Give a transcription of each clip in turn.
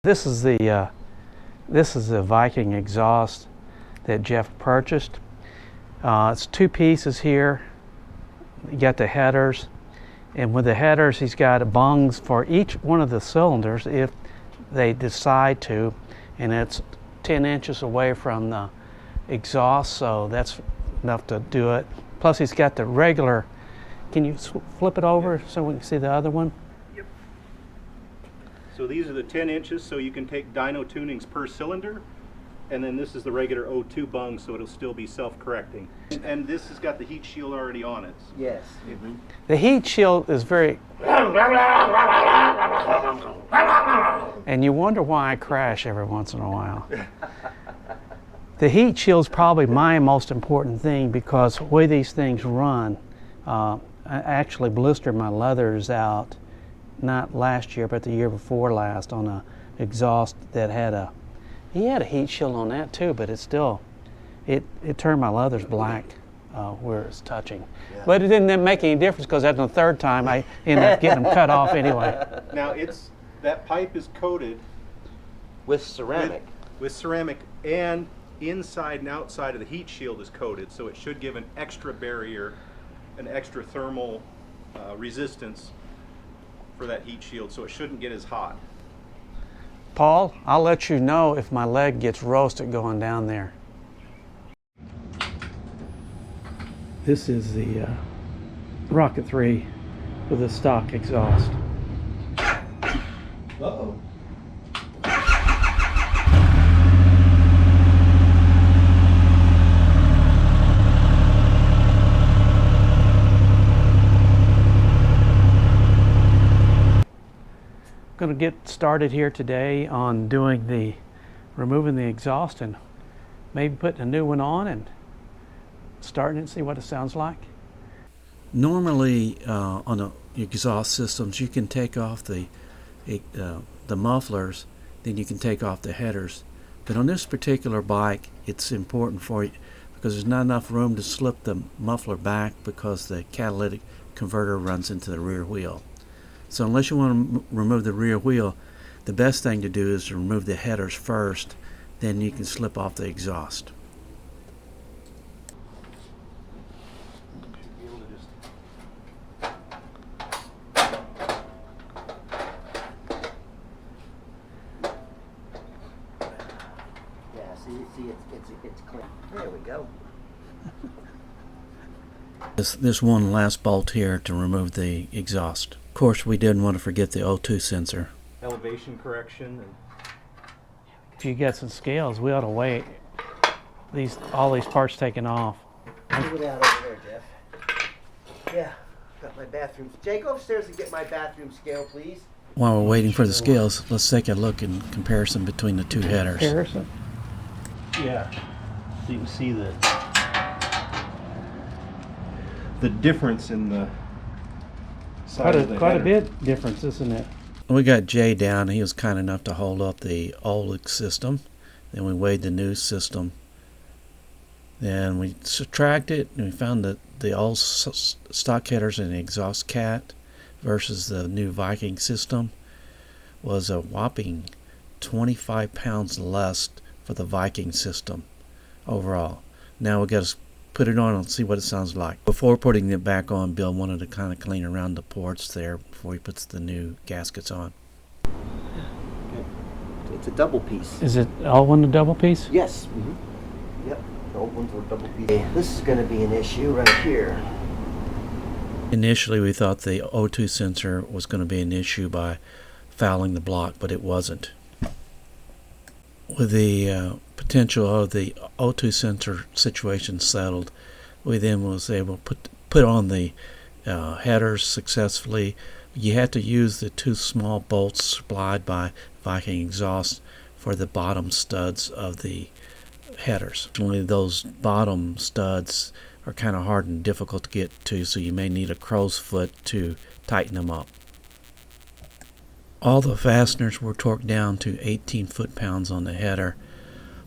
This is the Viking exhaust that Jeff purchased. It's two pieces here. You got the headers, and with the headers he's got bungs for each one of the cylinders if they decide to, and it's 10 inches away from the exhaust, so that's enough to do it. Plus he's got the regular, can you flip it over so we can see the other one? Yep. So these are the 10 inches, so you can take dyno tunings per cylinder, and then this is the regular O2 bung, so it'll still be self-correcting. And this has got the heat shield already on it. Yes. Mm-hmm. The heat shield is very, and you wonder why I crash every once in a while. The heat shield's probably my most important thing, because the way these things run, I actually blistered my leathers out, not last year, but the year before last, on a exhaust that had he had a heat shield on that too, but it still, it turned my leathers black where it's touching. Yeah. But it didn't make any difference, because after the third time I ended up getting them cut off anyway. Now that pipe is coated with ceramic. With ceramic, and inside and outside of the heat shield is coated, so it should give an extra barrier, an extra thermal resistance for that heat shield, so it shouldn't get as hot. Paul, I'll let you know if my leg gets roasted going down there. This is the Rocket 3 with a stock exhaust. Uh-oh. Going to get started here today on removing the exhaust and maybe putting a new one on and starting it and see what it sounds like. Normally on the exhaust systems you can take off the mufflers, then you can take off the headers. But on this particular bike it's important for you because there's not enough room to slip the muffler back because the catalytic converter runs into the rear wheel. So unless you want to remove the rear wheel, the best thing to do is to remove the headers first, then you can slip off the exhaust. Yeah, see, it's clean. There we go. This one last bolt here to remove the exhaust. Of course, we didn't want to forget the O2 sensor. Elevation correction. If you get some scales, we ought to weigh all these parts taken off. Move it out over there, Jeff. Yeah, got my bathroom. Jay, go upstairs and get my bathroom scale, please. While we're waiting for the scales, let's take a look in comparison between the two headers. Comparison? Yeah, so you can see the difference in the size of the quite header. a bit difference, isn't it? We got Jay down. He was kind enough to hold up the old system. Then we weighed the new system. Then we subtracted and we found that the old stock headers in the exhaust cat versus the new Viking system was a whopping 25 pounds less for the Viking system overall. Now we got to put it on and see what it sounds like. Before putting it back on, Bill wanted to kind of clean around the ports there before he puts the new gaskets on. It's a double piece. Is it all one a double piece? Yes. Mm-hmm. Yep. The old ones were double piece. This is going to be an issue right here. Initially we thought the O2 sensor was going to be an issue by fouling the block, but it wasn't. With the potential of the O2 sensor situation settled, we then was able to put on the headers successfully. You had to use the two small bolts supplied by Viking Exhaust for the bottom studs of the headers. Only those bottom studs are kind of hard and difficult to get to, so you may need a crow's foot to tighten them up. All the fasteners were torqued down to 18 foot-pounds on the header.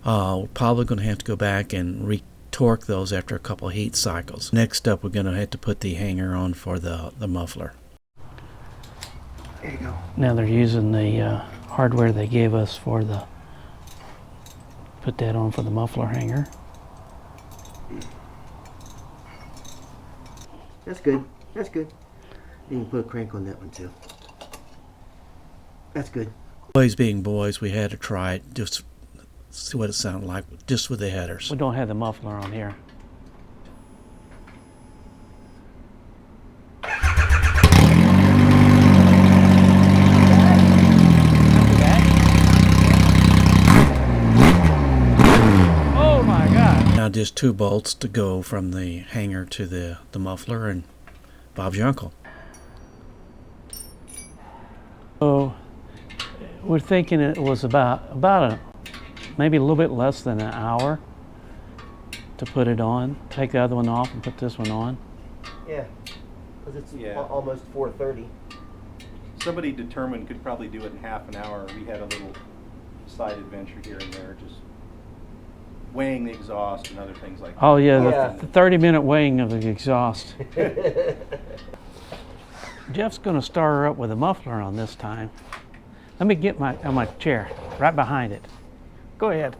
We're probably going to have to go back and re-torque those after a couple of heat cycles. Next up, we're going to have to put the hanger on for the muffler. There you go. Now they're using the hardware they gave us for the, put that on for the muffler hanger. That's good. That's good. You can put a crank on that one too. That's good. Boys being boys, we had to try it, just see what it sounded like, just with the headers. We don't have the muffler on here. Oh my God. Now just 2 bolts to go from the hanger to the muffler, and Bob's your uncle. So we're thinking it was about maybe a little bit less than an hour to put it on. Take the other one off and put this one on. Yeah, because it's Yeah. almost 4:30. Somebody determined could probably do it in half an hour. We had a little side adventure here and there, just weighing the exhaust and other things like that. Oh yeah, Yeah. the 30-minute weighing of the exhaust. Jeff's gonna start her up with a muffler on this time. Let me get on my chair, right behind it. Go ahead.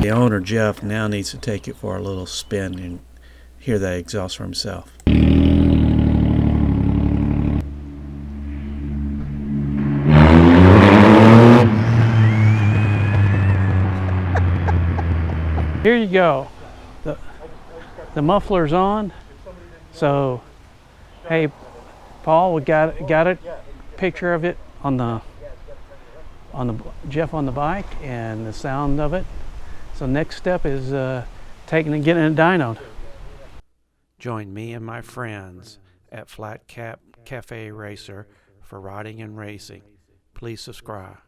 The owner, Jeff, now needs to take it for a little spin and hear that exhaust for himself. Here you go. The muffler's on. So, hey, Paul, we got a picture of it on the Jeff on the bike and the sound of it. So next step is taking and getting it dynoed. Join me and my friends at Flat Cap Cafe Racer for riding and racing. Please subscribe.